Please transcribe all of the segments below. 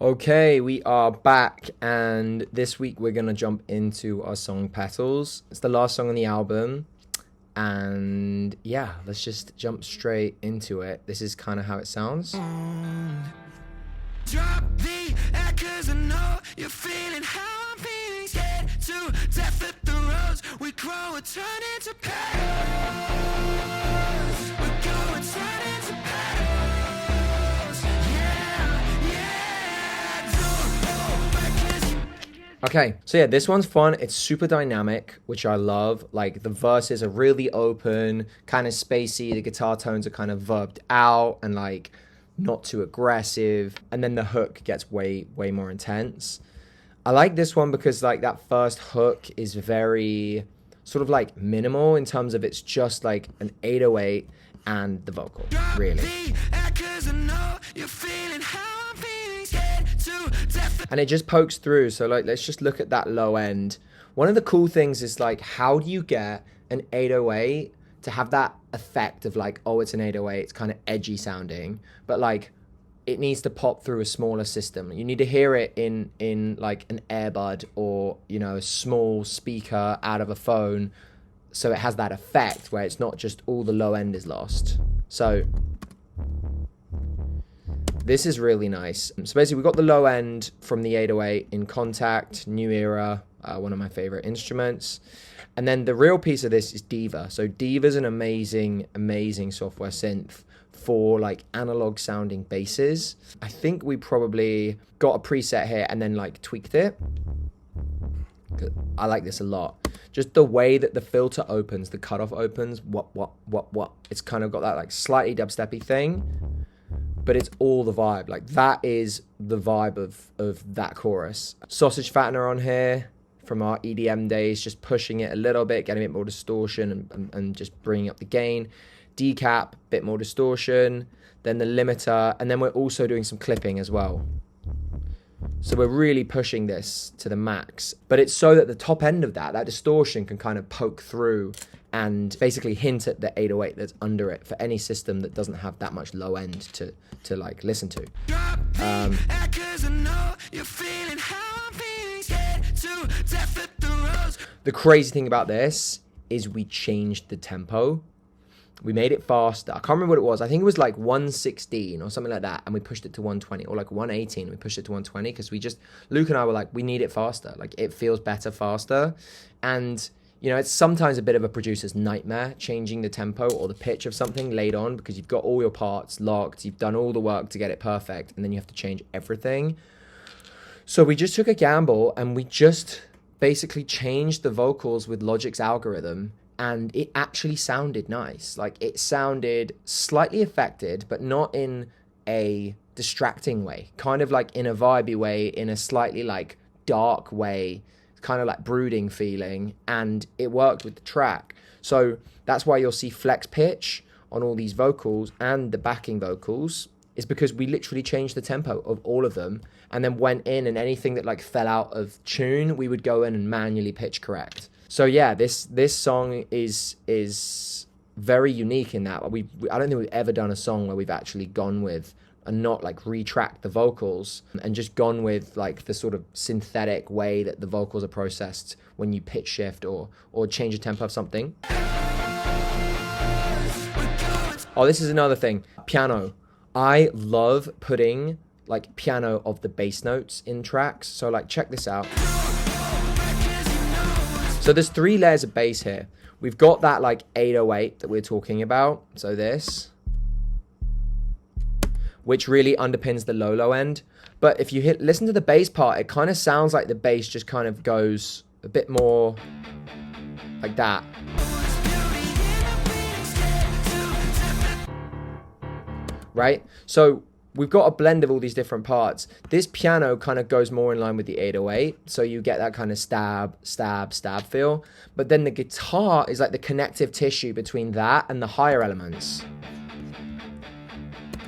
Okay, we are back, and this week we're gonna jump into our song Petals. It's the last song on the album, and yeah, let's just jump straight into it. This is kind of how it sounds. Drop the echoes, I know you're feeling how I'm feeling. Scared to death at the roads we grow and turn into petals. We go and turn into petals. Okay, so yeah, this one's fun. It's super dynamic, which I love. Like, the verses are really open, kind of spacey. The guitar tones are kind of verbed out and like not too aggressive. And then the hook gets way more intense. I like this one because like that first hook is very sort of like minimal in terms of it's just like an 808 and the vocal, really. And it just pokes through. So like, let's just look at that low end. One of the cool things is like, how do you get an 808 to have that effect of like, oh, it's an 808, it's kind of edgy sounding, but like it needs to pop through a smaller system. You need to hear it in like an earbud or, you know, a small speaker out of a phone, so it has that effect where it's not just all the low end is lost. So this is really nice. So basically we got the low end from the 808 in Contact, New Era, one of my favorite instruments. And then the real piece of this is Diva. So Diva's an amazing software synth for like analog sounding basses. I think we probably got a preset here and then like tweaked it. I like this a lot. Just the way that the filter opens, the cutoff opens, what. It's kind of got that like slightly dubsteppy thing, but it's all the vibe. Like that is the vibe of that chorus. Sausage Fattener on here from our EDM days, just pushing it a little bit, getting a bit more distortion and just bringing up the gain. Decap, bit more distortion, then the limiter, and then we're also doing some clipping as well. So we're really pushing this to the max, but it's so that the top end of that distortion can kind of poke through and basically hint at the 808 that's under it for any system that doesn't have that much low end to like listen to. The crazy thing about this is we changed the tempo. We made it faster. I can't remember what it was. I think it was like 116 or something like that. And we pushed it to 120 or like 118. We pushed it to 120 because Luke and I were like, we need it faster. Like it feels better faster. And, you know, it's sometimes a bit of a producer's nightmare changing the tempo or the pitch of something late on because you've got all your parts locked. You've done all the work to get it perfect. And then you have to change everything. So we just took a gamble and we just basically changed the vocals with Logic's algorithm. And it actually sounded nice. Like it sounded slightly affected, but not in a distracting way. Kind of like in a vibey way, in a slightly like dark way, kind of like brooding feeling. And it worked with the track. So that's why you'll see flex pitch on all these vocals and the backing vocals is because we literally changed the tempo of all of them and then went in, and anything that like fell out of tune, we would go in and manually pitch correct. So yeah, this song is very unique in that I don't think we've ever done a song where we've actually gone with and not like retracked the vocals and just gone with like the sort of synthetic way that the vocals are processed when you pitch shift or change the tempo of something. Oh, this is another thing. Piano. I love putting like piano of the bass notes in tracks. So like check this out. So there's 3 layers of bass here. We've got that like 808 that we're talking about. So this, which really underpins the low end. But if you listen to the bass part, it kind of sounds like the bass just kind of goes a bit more like that. Right? So we've got a blend of all these different parts. This piano kind of goes more in line with the 808. So you get that kind of stab feel. But then the guitar is like the connective tissue between that and the higher elements.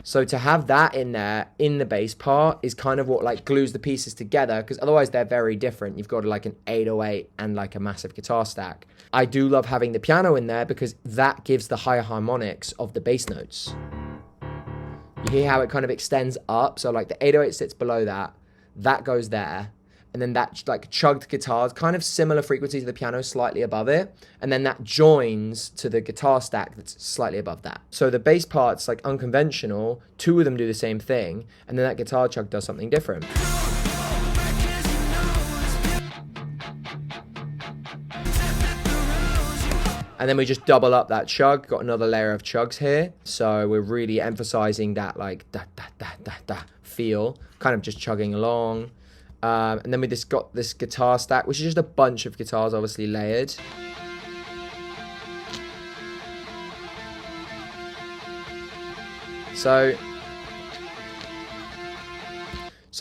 So to have that in there, in the bass part, is kind of what like glues the pieces together, because otherwise they're very different. You've got like an 808 and like a massive guitar stack. I do love having the piano in there because that gives the higher harmonics of the bass notes. You hear how it kind of extends up, so like the 808 sits below that, that goes there. And then that like chugged guitar, kind of similar frequency to the piano, slightly above it. And then that joins to the guitar stack that's slightly above that. So the bass part's like unconventional, 2 of them do the same thing, and then that guitar chug does something different. And then we just double up that chug, got another layer of chugs here. So we're really emphasizing that like da da da da da feel, kind of just chugging along. And then we just got this guitar stack, which is just a bunch of guitars obviously layered. So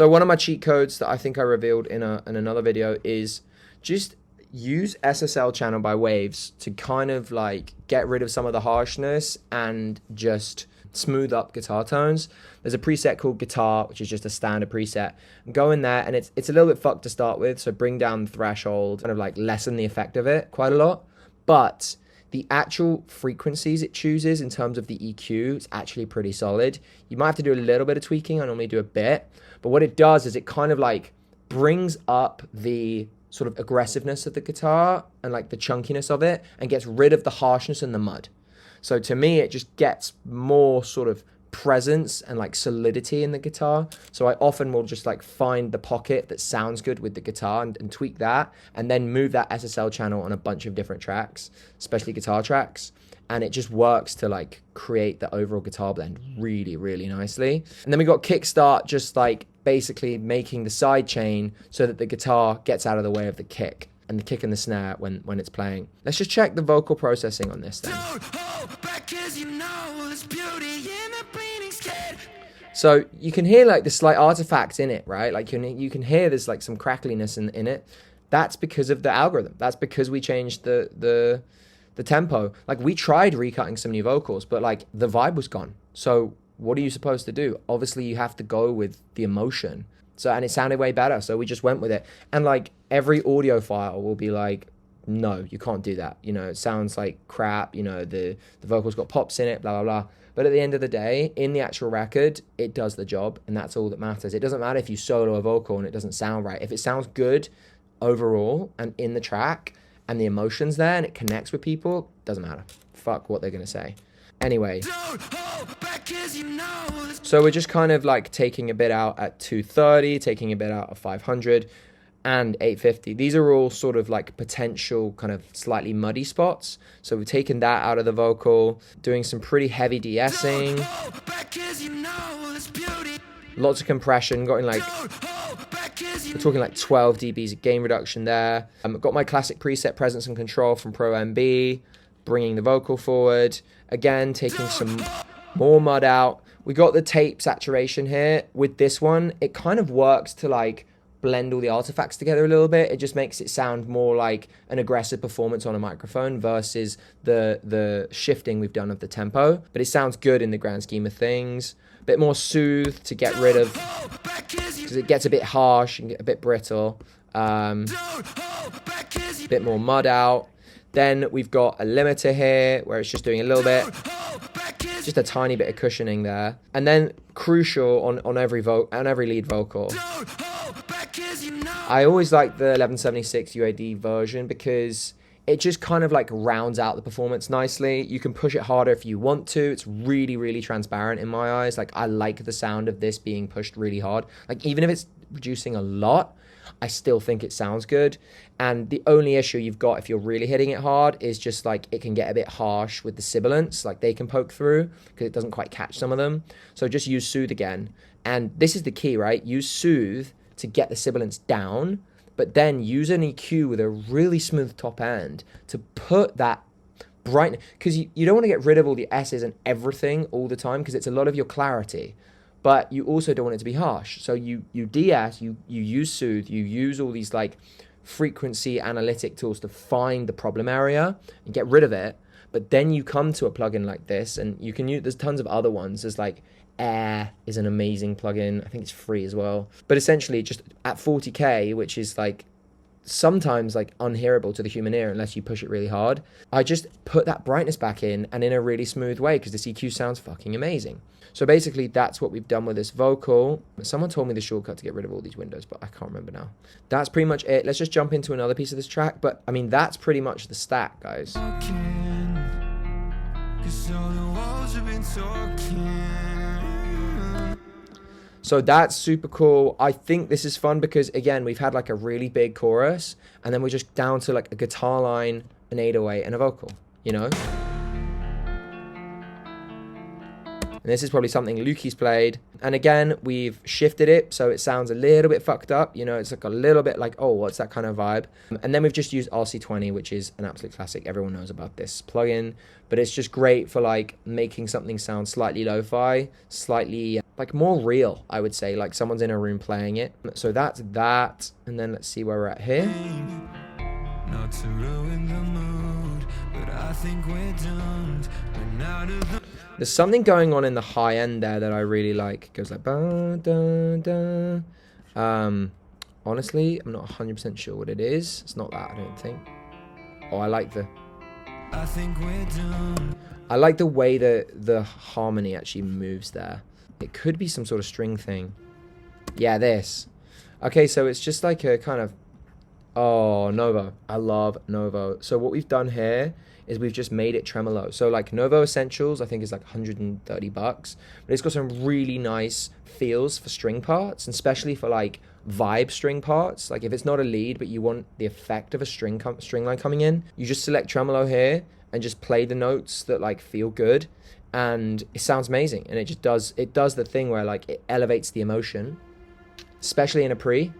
one of my cheat codes that I think I revealed in another video is just use SSL channel by Waves to kind of like get rid of some of the harshness and just smooth up guitar tones. There's a preset called guitar, which is just a standard preset. Go in there, and it's a little bit fucked to start with, so bring down the threshold, kind of like lessen the effect of it quite a lot. But the actual frequencies it chooses in terms of the EQ is actually pretty solid. You might have to do a little bit of tweaking. I normally do a bit, but what it does is it kind of like brings up the sort of aggressiveness of the guitar and like the chunkiness of it, and gets rid of the harshness and the mud. So to me, it just gets more sort of presence and like solidity in the guitar. So I often will just like find the pocket that sounds good with the guitar and tweak that, and then move that SSL channel on a bunch of different tracks, especially guitar tracks. And it just works to like create the overall guitar blend really, really nicely. And then we got kickstart, just like basically making the side chain so that the guitar gets out of the way of the kick, and the kick and the snare when it's playing. Let's just check the vocal processing on this then. So you can hear like the slight artifacts in it, right? Like you can hear there's like some crackliness in it. That's because of the algorithm. That's because we changed the tempo. Like we tried recutting some new vocals, but like the vibe was gone. So what are you supposed to do? Obviously you have to go with the emotion. So, and it sounded way better, so we just went with it. And like every audio file will be like, no, you can't do that. You know, it sounds like crap. You know, the vocals got pops in it, blah, blah, blah. But at the end of the day, in the actual record, it does the job, and that's all that matters. It doesn't matter if you solo a vocal and it doesn't sound right. If it sounds good overall and in the track and the emotion's there and it connects with people, doesn't matter. Fuck what they're going to say. Anyway, so we're just kind of like taking a bit out at 230, taking a bit out at 500 and 850. These are all sort of like potential kind of slightly muddy spots. So we've taken that out of the vocal, doing some pretty heavy de-essing. Lots of compression, we're talking like 12 dBs of gain reduction there. I've got my classic preset presence and control from Pro MB, bringing the vocal forward. Again, taking some more mud out. We got the tape saturation here. With this one, it kind of works to like blend all the artifacts together a little bit. It just makes it sound more like an aggressive performance on a microphone versus the shifting we've done of the tempo. But it sounds good in the grand scheme of things. A bit more soothed to get rid of, because it gets a bit harsh and a bit brittle. A bit more mud out. Then we've got a limiter here where it's just doing a little bit, just a tiny bit of cushioning there. And then crucial on every lead vocal. I always like the 1176 UAD version because it just kind of like rounds out the performance nicely. You can push it harder if you want to. It's really, really transparent in my eyes. Like I like the sound of this being pushed really hard. Like even if it's reducing a lot, I still think it sounds good. And the only issue you've got if you're really hitting it hard is just like it can get a bit harsh with the sibilants, like they can poke through because it doesn't quite catch some of them. So just use soothe again. And this is the key, right? Use soothe to get the sibilants down, but then use an EQ with a really smooth top end to put that brightness, because you don't want to get rid of all the S's and everything all the time because it's a lot of your clarity. But you also don't want it to be harsh. So you de-ess, you use soothe, you use all these like frequency analytic tools to find the problem area and get rid of it. But then you come to a plugin like this, and you can use, there's tons of other ones. There's like Air is an amazing plugin. I think it's free as well. But essentially just at 40K, which is like sometimes like unhearable to the human ear unless you push it really hard. I just put that brightness back in, and in a really smooth way, because this EQ sounds fucking amazing. So basically that's what we've done with this vocal. Someone told me the shortcut to get rid of all these windows, but I can't remember now. That's pretty much it. Let's just jump into another piece of this track. But I mean, that's pretty much the stack, guys. So that's super cool. I think this is fun because, again, we've had like a really big chorus, and then we're just down to like a guitar line, an 808, and a vocal, you know? And this is probably something Lukey's played. And again, we've shifted it so it sounds a little bit fucked up. You know, it's like a little bit like, oh, what's that kind of vibe? And then we've just used RC20, which is an absolute classic. Everyone knows about this plugin. But it's just great for like making something sound slightly lo-fi, slightly like more real, I would say. Like someone's in a room playing it. So that's that. And then let's see where we're at here. Not to ruin the mood, but I think we're done. There's something going on in the high end there that I really like. It goes like ba da da. Honestly, I'm not 100% sure what it is. It's not that, I don't think. Oh, I like the way that the harmony actually moves there. It could be some sort of string thing. Yeah, this. Okay, so it's just like a kind of, oh, Novo. I love Novo. So what we've done here is we've just made it tremolo. So like Novo Essentials, I think is like $130, but it's got some really nice feels for string parts, and especially for like vibe string parts. Like if it's not a lead, but you want the effect of a string line coming in, you just select tremolo here and just play the notes that like feel good, and it sounds amazing. And it just does the thing where like it elevates the emotion, especially in a pre.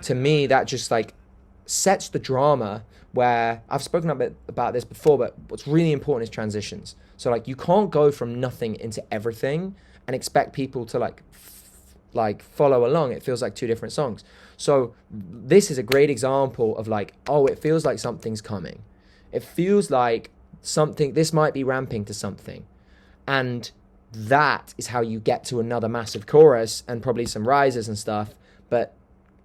To me, that just like sets the drama, where I've spoken a bit about this before, but what's really important is transitions. So like you can't go from nothing into everything and expect people to like follow along. It feels like two different songs. So this is a great example of like, oh, it feels like something's coming. It feels like something, this might be ramping to something. And that is how you get to another massive chorus and probably some rises and stuff. But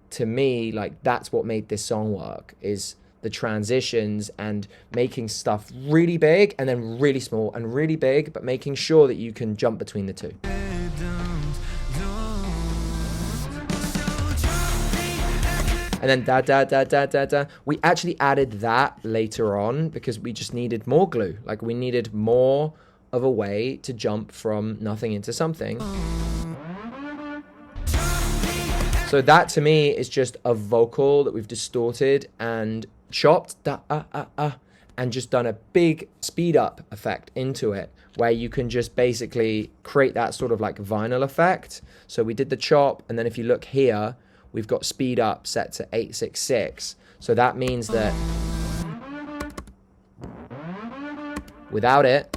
to me, like that's what made this song work, is the transitions and making stuff really big and then really small and really big, but making sure that you can jump between the two. And then da da da da da da. We actually added that later on because we just needed more glue. Like we needed more of a way to jump from nothing into something. So that to me is just a vocal that we've distorted and chopped and just done a big speed up effect into it, where you can just basically create that sort of like vinyl effect. So we did the chop, and then if you look here, we've got speed up set to 866. So that means that without it,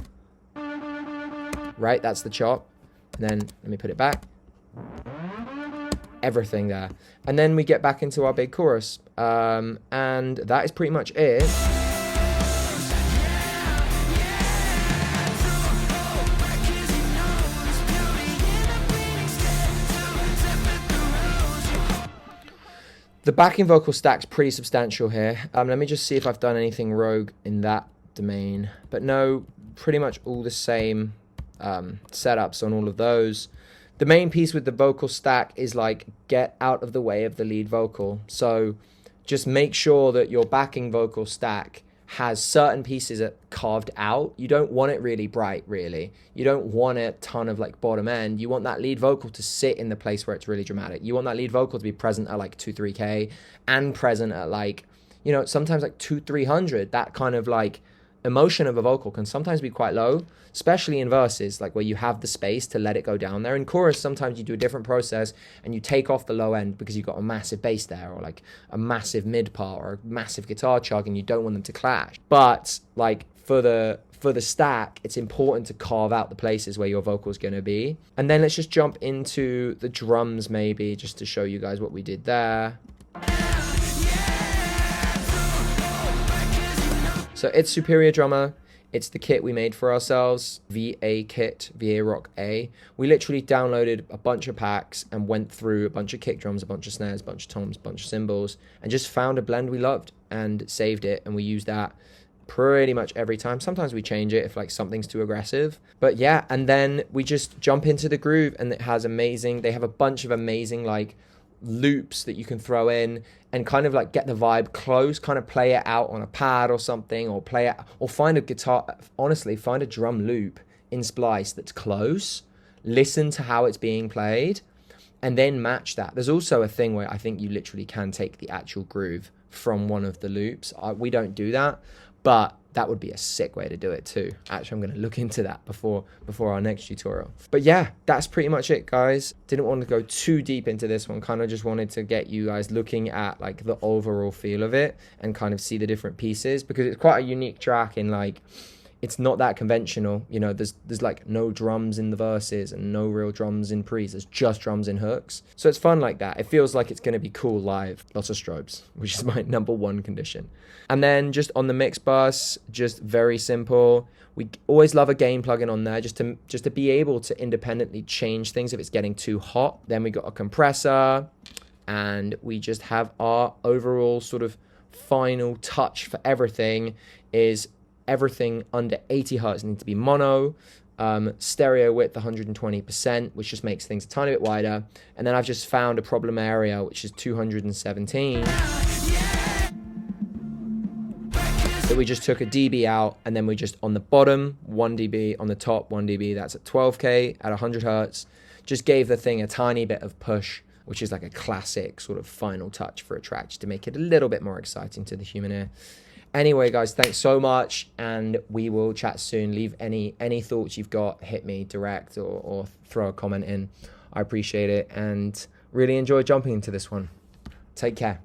right, that's the chop. And then let me put it back. Everything there, and then we get back into our big chorus, and that is pretty much it. The backing vocal stack's pretty substantial here. Let me just see if I've done anything rogue in that domain, but no, pretty much all the same setups on all of those. The main piece with the vocal stack is like get out of the way of the lead vocal. So just make sure that your backing vocal stack has certain pieces carved out. You don't want it really bright, really. You don't want a ton of like bottom end. You want that lead vocal to sit in the place where it's really dramatic. You want that lead vocal to be present at like 2-3K and present at like, you know, sometimes like 200-300. That kind of like emotion of a vocal can sometimes be quite low, especially in verses, like where you have the space to let it go down there. In chorus, sometimes you do a different process and you take off the low end because you've got a massive bass there, or like a massive mid part or a massive guitar chug, and you don't want them to clash. But like for the stack, it's important to carve out the places where your vocal is going to be. And then let's just jump into the drums maybe, just to show you guys what we did there. So it's Superior Drummer. It's the kit we made for ourselves, VA kit, VA Rock A. We literally downloaded a bunch of packs and went through a bunch of kick drums, a bunch of snares, a bunch of toms, a bunch of cymbals, and just found a blend we loved and saved it, and we used that pretty much every time. Sometimes we change it if like something's too aggressive, but yeah. And then we just jump into the groove, and it has they have a bunch of amazing like loops that you can throw in and kind of like get the vibe close, kind of play it out on a pad or something, or play it, or find a guitar, honestly, find a drum loop in Splice that's close, listen to how it's being played, and then match that. There's also a thing where I think you literally can take the actual groove from one of the loops. We don't do that, but that would be a sick way to do it too. Actually, I'm going to look into that before our next tutorial. But yeah, that's pretty much it, guys. Didn't want to go too deep into this one. Kind of just wanted to get you guys looking at like the overall feel of it and kind of see the different pieces, because it's quite a unique track in like, it's not that conventional. You know, there's like no drums in the verses and no real drums in pre's. There's just drums in hooks. So it's fun like that. It feels like it's going to be cool live. Lots of strobes, which is my #1 condition. And then just on the mix bus, just very simple. We always love a gain plugin on there just to be able to independently change things if it's getting too hot. Then we got a compressor, and we just have our overall sort of final touch for everything is everything under 80 hertz needs to be mono, stereo width 120%, which just makes things a tiny bit wider. And then I've just found a problem area, which is 217. So we just took a dB out, and then we just on the bottom 1 dB, on the top 1 dB, that's at 12K at 100 hertz. Just gave the thing a tiny bit of push, which is like a classic sort of final touch for a track, just to make it a little bit more exciting to the human ear. Anyway, guys, thanks so much, and we will chat soon. Leave any thoughts you've got, hit me direct or throw a comment in. I appreciate it, and really enjoy jumping into this one. Take care.